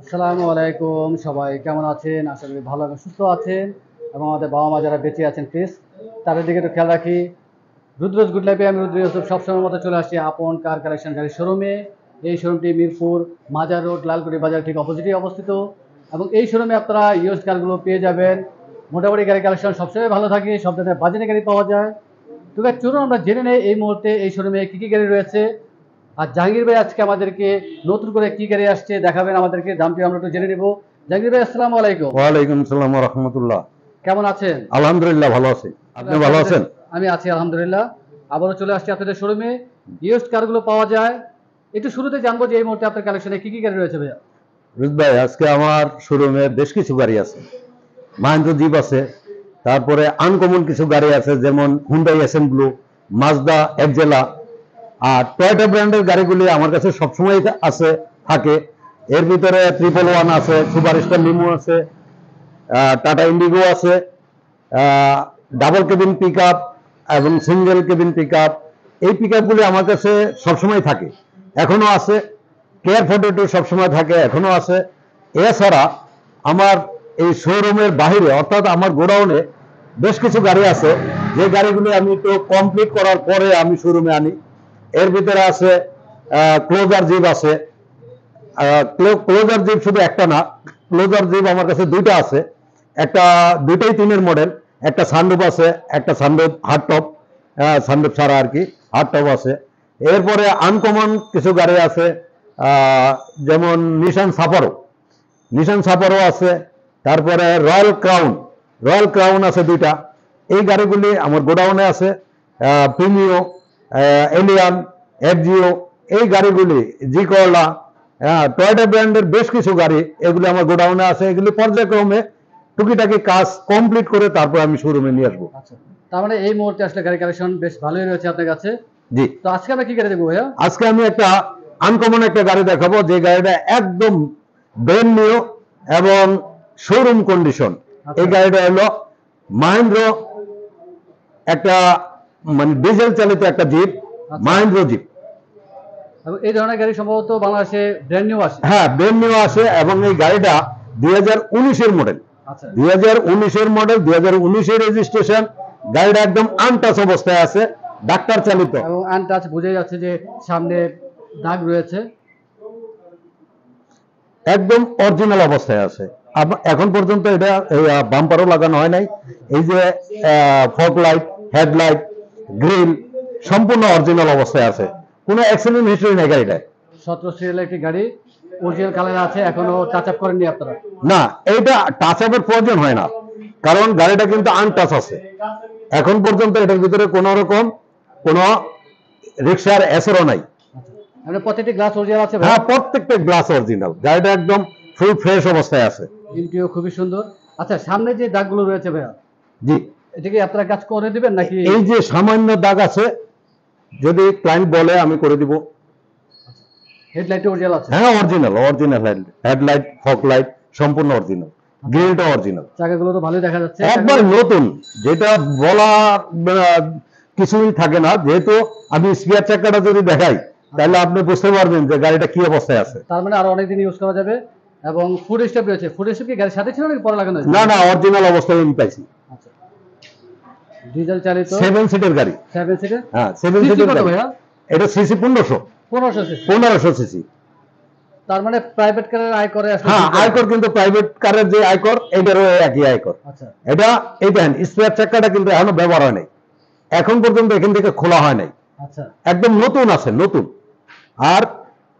আসসালামু আলাইকুম, সবাই কেমন আছেন? আশা করি ভালো এবং সুস্থ আছেন এবং আমাদের বাবা মা যারা বেঁচে আছেন প্লিজ তাদের দিকে একটু খেয়াল রাখি। রুদ্রজ গুড লাইফে আমি রুদ্র ইউসুফ সবসময় মতো চলে আসছি আপন কার কালেকশন গাড়ির শোরুমে। এই শোরুমটি মিরপুর মাজার রোড লালকুটি বাজার ঠিক অপোজিটে অবস্থিত এবং এই শোরুমে আপনারা ইউজ কারগুলো পেয়ে যাবেন। মোটামুটি গাড়ি কালেকশন সবসময় ভালো থাকে, সব ধরনের বাজেটের গাড়ি পাওয়া যায়। তো ভাই চলুন আমরা জেনে নেই এই মুহূর্তে এই শোরুমে কী কী গাড়ি রয়েছে। আর জাহাঙ্গীর ভাই আজকে আমাদেরকে নতুন করে কি গাড়ি আসছে দেখাবেন আমাদেরকে, দামটি আমরা একটু জেনে নেব। জাহাঙ্গীর ভাই আসসালামু আলাইকুম, ওয়ালাইকুম আসসালাম ওয়া রাহমাতুল্লাহ। কেমন আছেন? আলহামদুলিল্লাহ ভালো আছি। চলে আপনি আসছি ভালো আপনাদের, আছেন? আমি আছি আলহামদুলিল্লাহ। আবারও চলে আসছি আপনাদের শোরুমে, ইউজড কারগুলো পাওয়া যায়। একটু শুরুতে জানবো যে এই মুহূর্তে আপনার কালেকশনে কি কি গাড়ি রয়েছে ভাইয়া? রুদ ভাই, আজকে আমার শোরুমে বেশ কিছু গাড়ি আছে। মাহিন্দ্রা জিপ আছে, তারপরে আনকমন কিছু গাড়ি আছে, যেমন Hyundai SM blue, Mazda Axela. আর টয়োটা ব্র্যান্ডের গাড়িগুলি আমার কাছে সবসময় আছে, থাকে। এর ভিতরে 111 আছে, সুপার স্টার লিমো আছে, টাটা ইন্ডিগো আছে, ডাবল কেবিন পিক আপ এবং সিঙ্গেল কেবিন পিক আপ। এই পিক আপগুলি আমার কাছে সবসময় থাকে, এখনো আছে। কেয়ার 42 সবসময় থাকে, এখনো আছে। এছাড়া আমার এই শোরুমের বাহিরে, অর্থাৎ আমার গোডাউনে বেশ কিছু গাড়ি আছে, যে গাড়িগুলি আমি তো কমপ্লিট করার পরে আমি শোরুমে আনি। এর ভিতরে আছে ক্লোজার জিপ আছে। ক্লোজার জিপ শুধু একটা না, ক্লোজার জিপ আমার কাছে দুইটা আছে। একটা, দুইটাই 3-এর মডেল। একটা সানরুফ আছে, একটা সানরুফ হার্ড টপ, সানরুফ ছাড়া আর কি, হার্ড টপ আছে। এরপরে আনকমন কিছু গাড়ি আছে, যেমন নিশান সাফারো আছে। তারপরে রয়্যাল ক্রাউন আছে দুইটা। এই গাড়িগুলি আমার গোডাউনে আছে। প্রিমিও, এলিয়ান, এফজিও, এই গাড়িগুলি, জি করলা, টয়োটা ব্র্যান্ডের বেশ কিছু গাড়ি, এগুলি আমার গোডাউনে আছে। এগুলি পর্যায়ক্রমে টুকিটাকি কাজ কমপ্লিট করে তারপর আমি শোরুমে নিয়ে আসবো। আচ্ছা, তার মানে এই মুহূর্তে আসলে গাড়ি কালেকশন বেশ ভালোই রয়েছে আপনার কাছে। জি, তো আজকে আমরা কি গাড়ি দেখবো ভাইয়া? আজকে আমি একটা আনকমন একটা গাড়ি দেখাবো, যে গাড়িটা একদম ব্র্যান্ড নিউ এবং শোরুম কন্ডিশন। এই আচ্ছা গাড়িটা হলো মাহিন্দ্র, একটা মানে ডিজেল চালিত একটা জিপ, আচ্ছা, মাহিন্দ্র জিপ। এবং এই ধরনের গাড়ি সম্ভবত বাংলাদেশে ব্র্যান্ড নিউ আসে। হ্যাঁ, ব্র্যান্ড নিউ আসে, এবং এই গাড়িটা 2019-এর মডেল। আচ্ছা, 2019-এর মডেল, 2019-এর রেজিস্ট্রেশন। গাড়িটা একদম আনটাচ অবস্থায় আছে, ডাক্তার চালিত। এবং আনটাচ বোঝাই যাচ্ছে যে সামনে দাগ রয়েছে। একদম অরিজিনাল অবস্থায় আছে। এখন পর্যন্ত এটা বাম্পারও লাগানো হয় নাই। এই যে ফগ লাইট, হেডলাইট, গ্রিল সম্পূর্ণ অরিজিনাল অবস্থায় আছে, কোনো অ্যাক্সিডেন্ট হিস্টরি নেই গাড়িটায়। 17 সিরিয়ালের একটি গাড়ি, অরিজিনাল কালার আছে, এখনো টাচ আপ করেননি আপনারা? না, এইটা টাচ আপের প্রয়োজন হয় না, কারণ গাড়িটা কিন্তু আনটাচ আছে। এখন পর্যন্ত এটার ভিতরে কোনো রকম কোনো রিক্সার এসরও নাই। মানে প্রত্যেকটি গ্লাস অরিজিনাল আছে ভাই? হ্যাঁ, প্রত্যেকটা গ্লাস অরিজিনাল। গাড়িটা একদম ফুল ফ্রেশ অবস্থায় আছে। ইন্টিরিয়র খুবই সুন্দর। আচ্ছা, সামনে যে দাগগুলো রয়েছে ভাইয়া, জি, এটা কি আপনারা কাজ করে দিবেন নাকি? এই যে সামান্য দাগ আছে, যদি ক্লায়েন্ট বলে আমি করে দিব। হেডলাইট অরিজিনাল আছে? হ্যাঁ, অরিজিনাল হেডলাইট, ফগ লাইট সম্পূর্ণ অরিজিনাল, গ্রিলটা অরিজিনাল। চাকাগুলো তো ভালোই দেখা যাচ্ছে একবার নতুন, যেটা বলা কিছুই থাকে না। যেহেতু আমি স্পেয়ার চাকাটা যদি দেখাই, তাহলে আপনি বুঝতে পারবেন যে গাড়িটা কি অবস্থায় আছে। তার মানে আরো অনেকদিন ইউজ করা যাবে। এবং ফুড স্টেপ রয়েছে, ফুড স্টেপ কি গাড়ির সাথে ছিল নাকি পরে লাগানো হয়েছে? না না, অরিজিনাল অবস্থায় আমি পাইছি। আচ্ছা, ডিজেল চালিত 7 সিটের গাড়ি। 7 সিটার। হ্যাঁ, 7 সিসি সিটের কত গাড়ি। ভাইয়া? এটা সিসি 1500। 1500 সিসি। 1500 সিসি। তার মানে প্রাইভেট কারের আয়করে আসলে হ্যাঁ, দিতে হবে। আয়কর কিন্তু প্রাইভেট কারের যে আয়কর, এটারও একই আয়কর। আচ্ছা এটা, এই দেখেন স্পেয়ার চাকাটা কিন্তু এখনো ব্যবহার হয় নাই, এখন পর্যন্ত এখান থেকে খোলা হয় নাই, আচ্ছা, একদম নতুন আছে, নতুন। আর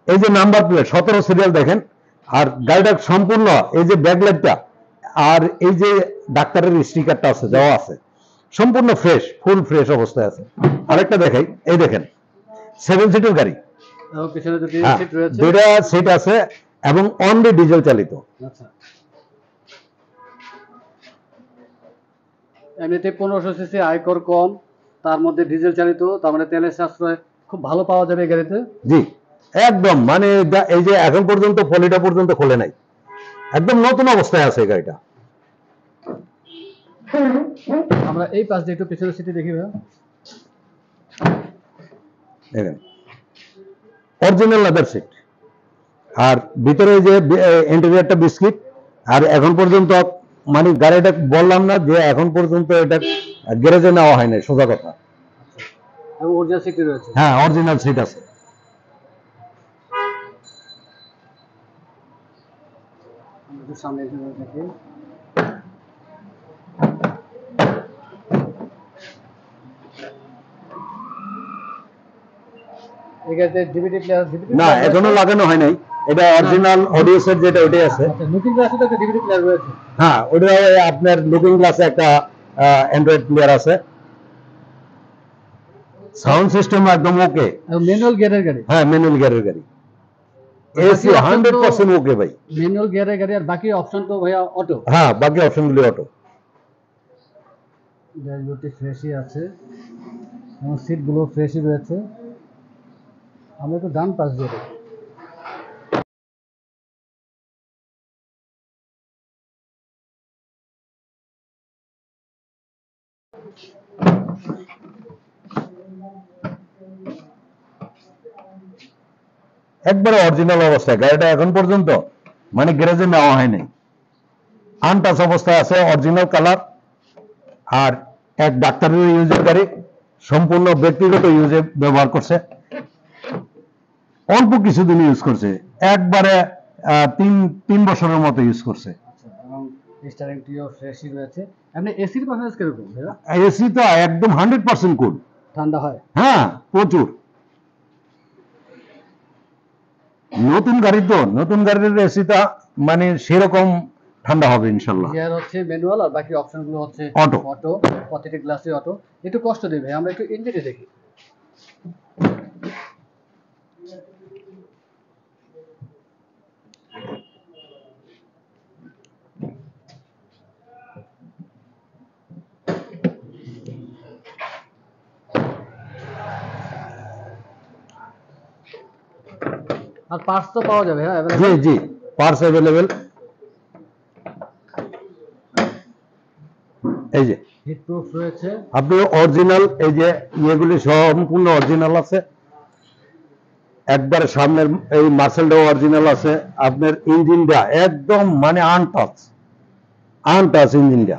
এই যে নাম্বার প্লেট 17 সিরিয়াল দেখেন। আর গাড়িটা সম্পূর্ণ, এই যে ব্যাকলাইটটা আর এই যে ডাক্তারের স্টিকারটা আছে, দেওয়া আছে, সম্পূর্ণ ফ্রেশ, ফুল ফ্রেশ অবস্থায় আছে। আরেকটা দেখাই, এই দেখেন 7 সিটের গাড়ি। এবং পিছনে দুটি হ্যাঁ, সিট রয়েছে। দুইটা সিট আছে এবং অনলি ডিজেল চালিত। আচ্ছা, এমনিতে 1500 সিসি, আয়কর কম, তার মধ্যে ডিজেল চালিত, তার মানে তেলের সাশ্রয় খুব ভালো পাওয়া যাবে এই গাড়িতে। জি, একদম মানে এই যে এখন পর্যন্ত পলিটা পর্যন্ত খোলে নাই, একদম নতুন অবস্থায় আছে এই গাড়িটা। আমরা এই পাশ দিয়ে একটু পিছনের সিটে দেখি ভাইয়া। দেখেন, অরিজিনাল লেদার সিট, আর ভিতরে যে ইন্টেরিয়রটা বিস্কিট। আর এখন পর্যন্ত মানে গাড়িটা বললাম না যে এখন পর্যন্ত এটা গ্যারেজে নেওয়া হয় না, সোজা কথা। এবং অরিজিনাল সিট রয়েছে। হ্যাঁ, অরিজিনাল সিট আছে। আমরা একটু সামনে এসে দেখি। এই গাড়িতে ডিভিডি প্লেয়ার না, এখনো লাগানো হয় নাই। এটা অরিজিনাল অডিও সেট যেটা ওইটাই আছে। আচ্ছা, লুকিং গ্লাসে তো একটা ডিভিডি প্লেয়ার রয়েছে। হ্যাঁ, ওটা আপনার লুকিং গ্লাসে একটা অ্যান্ড্রয়েড প্লেয়ার আছে। সাউন্ড সিস্টেম একদম ওকে। ম্যানুয়াল গিয়ারের গাড়ি। হ্যাঁ, ম্যানুয়াল গিয়ারের গাড়ি। এসি 100% ওকে ভাই। ম্যানুয়াল গিয়ারের গাড়ি, আর বাকি অপশন তো ভাইয়া অটো। হ্যাঁ, বাকি অপশনগুলি অটো। ড্যাশবোর্ডটি ফ্রেশই আছে এবং সিটগুলো ফ্রেশই রয়েছে। আমরা একটু ডান পাশ দিয়ে দেখি। একবারে অরিজিনাল অবস্থায় গাড়িটা এখন পর্যন্ত মানে গ্যারেজে নেওয়া হয়নি, আনটাচ অবস্থায় আছে, অরিজিনাল কালার। আর এক ডাক্তারের ইউজের গাড়ি, সম্পূর্ণ ব্যক্তিগত ইউজে ব্যবহার করছে, অল্প কিছুদিন ইউজ করছে, একবারে 3 বছরের মতো ইউজ করছে। এবং স্টারিংটিও ফ্রেশই রয়েছে। আপনি এসির পারফরমেন্স কিরকম ভাইয়া? এসি তো একদম 100% কুল। ঠান্ডা হয়? হ্যাঁ, প্রচুর। নতুন গাড়ি তো, নতুন গাড়ির এসিটা মানে সেরকম ঠান্ডা হবে ইনশাল্লাহ। গিয়ার হচ্ছে ম্যানুয়াল, আর বাকি অপশনগুলো হচ্ছে অটো। অটো, প্রতিটি গ্লাসে অটো। একটু কষ্ট দেবে, আমরা একটু ইঞ্জিনে দেখি। আর পার্টস তো পাওয়া যাবে? হ্যাঁ, জি জি, পার্টস অ্যাভেলেবেল। এই যে হিট প্রুফ রয়েছে। আপনি অরিজিনাল, এই যে ইয়েগুলি সম্পূর্ণ অরিজিনাল আছে। একবারে সামনের এই মার্সেলটাও অরিজিনাল আছে। আপনার ইঞ্জিনটা একদম মানে আনটাচ ইঞ্জিনটা,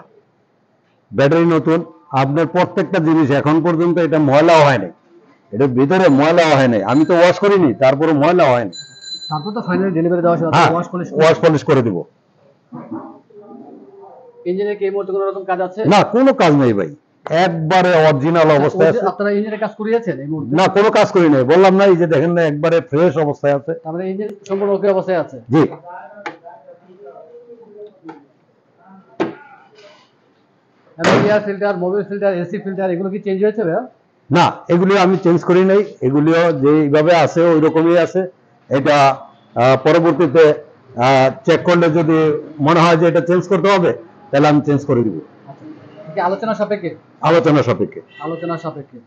ব্যাটারি নতুন। আপনার প্রত্যেকটা জিনিস এখন পর্যন্ত এটা ময়লাও হয়নি, এটার ভিতরে ময়লাও হয়নি। আমি তো ওয়াশ করিনি, তারপরে ময়লা হয়নি। তারপর তো ফাইনালি ডেলিভারি দেওয়া হবে, হ্যাঁ, ওয়াশ পলিশ। ওয়াশ পলিশ করে দিব। ইঞ্জিনে কি এই মুহূর্তে কোনো রকম কাজ আছে? না, কোনো কাজ নেই ভাই, একবারে অরিজিনাল অবস্থায় আছে। আপনারা ইঞ্জিনে কাজ করিয়েছেন এই মুহূর্তে? না, কোনো কাজ করি নাই, বললাম না, এই যে দেখেন না, একবারে ফ্রেশ অবস্থায় আছে। তাহলে ইঞ্জিন সম্পূর্ণ ওকে অবস্থায় আছে? জি। Air filter, Mobil filter, AC filter এগুলো কি চেঞ্জ হয়েছে ভাইয়া? না, এগুলি আমি চেঞ্জ করি নাই, এগুলিও যেভাবে আছে ওই রকমই আছে। এটা পরবর্তীতে চেক করলে যদি মনে হয় যে এটা চেঞ্জ করতে হবে, তাহলে আমি চেঞ্জ করে দিব। কি আলোচনা সাপেক্ষে? আলোচনা সাপেক্ষে। আলোচনা সাপেক্ষে।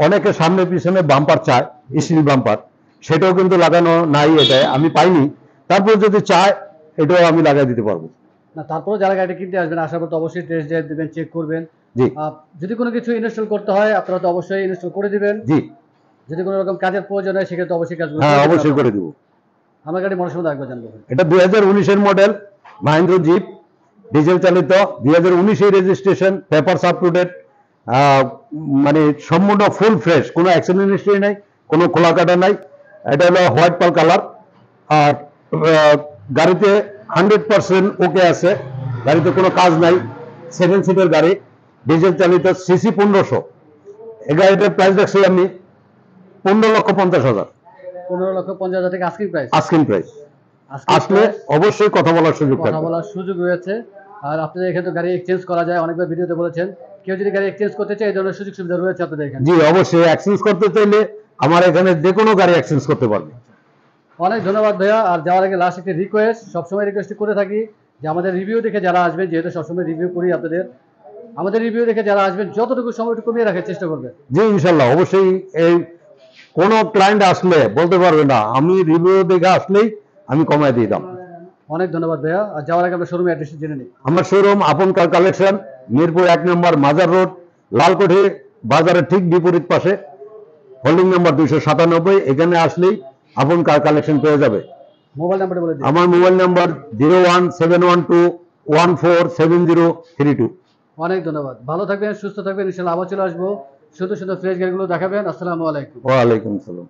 অনেকে সামনে পিছনে বাম্পার চায়, স্টিল বাম্পার, সেটাও কিন্তু লাগানো নাই, এটা আমি পাইনি। তারপর যদি চায়, এটাও আমি লাগাই দিতে পারবো। না, তারপরে যারা গাড়িটা কিনতে আসবেন আসার পর তো অবশ্যই টেস্ট ড্রাইভ দিবেন, চেক করবেন। জি। যদি কোনো কিছু ইনস্টল করতে হয় আপনারা তো অবশ্যই ইনস্টল করে দিবেন। জি। যদি কোনো রকম কাজের প্রয়োজন হয় সেক্ষেত্রে অবশ্যই কাজগুলো হ্যাঁ, অবশ্যই করে দিব। আমার গাড়ি মডেল সম্বন্ধে একবার জানবো। এটা 2019-এর মডেল, মাহিন্দ্র জিপ, ডিজেল চালিত, 2019-এর registration, papers up to date, মানে সম্পূর্ণ ফুল ফ্রেশ, কোনো অ্যাক্সিডেন্ট হিস্ট্রি নাই, কোনো খোলা কাটা নাই। এটা হলো হোয়াইট পাল কালার। আর গাড়িতে 100% ওকে আছে, গাড়িতে কোনো কাজ নাই। 7 সিটের গাড়ি, ডিজেল চালিত, সিসি 1500। এই গাড়িটার প্রাইস দেখছি আমি 15,50,000। 15,50,000 থেকে আস্কিং প্রাইস? Asking price. আসলে অবশ্যই কথা বলার সুযোগ থাকবে। কথা বলার সুযোগ রয়েছে। আর আপনাদের এখানে তো গাড়ি এক্সচেঞ্জ করা যায়, অনেকবার ভিডিওতে বলেছেন। কেউ যদি গাড়ি এক্সচেঞ্জ করতে চায় এই ধরনের সুযোগ সুবিধা রয়েছে আপনাদের এখানে? জি, অবশ্যই। এক্সচেঞ্জ করতে চাইলে আমার এখানে যে কোনো গাড়ি এক্সচেঞ্জ করতে পারবে। অনেক ধন্যবাদ ভাইয়া। আর যাওয়ার আগে লাস্ট একটি রিকোয়েস্ট, সবসময় রিকোয়েস্ট করে থাকি যে আমাদের রিভিউ দেখে যারা আসবেন, যেহেতু সবসময় রিভিউ করি আপনাদের, আমাদের রিভিউ দেখে যারা আসবেন যতটুকু সময় একটু কমিয়ে রাখার চেষ্টা করবেন। জি, ইনশাল্লাহ। অবশ্যই। এই কোন ক্লায়েন্ট আসলে বলতে পারবে না, আমি রিভিউ দেখে আসলেই আমি কমায় দিয়ে দাম। অনেক ধন্যবাদ ভাইয়া। আর যাওয়ার আগে আমরা শোরুমের অ্যাড্রেস জেনে নিই। আমার শোরুম আপন কার কালেকশন, মিরপুর 1 নম্বর মাজার রোড, লালকোঠি বাজারের ঠিক বিপরীত পাশে, হোল্ডিং নাম্বার 297। এখানে আসলেই আপন কার কালেকশন পেয়ে যাবে। মোবাইল নাম্বারটা বলে দিন। আমার মোবাইল নাম্বার 01712147032। অনেক ধন্যবাদ, ভালো থাকবেন, সুস্থ থাকবেন, ইনশাআল্লাহ আবার চলে আসবো। সুন্দর সুন্দর ফ্রেশ গাড়িগুলো দেখাবেন। আসসালামু আলাইকুম। ওয়ালাইকুম আসসালাম।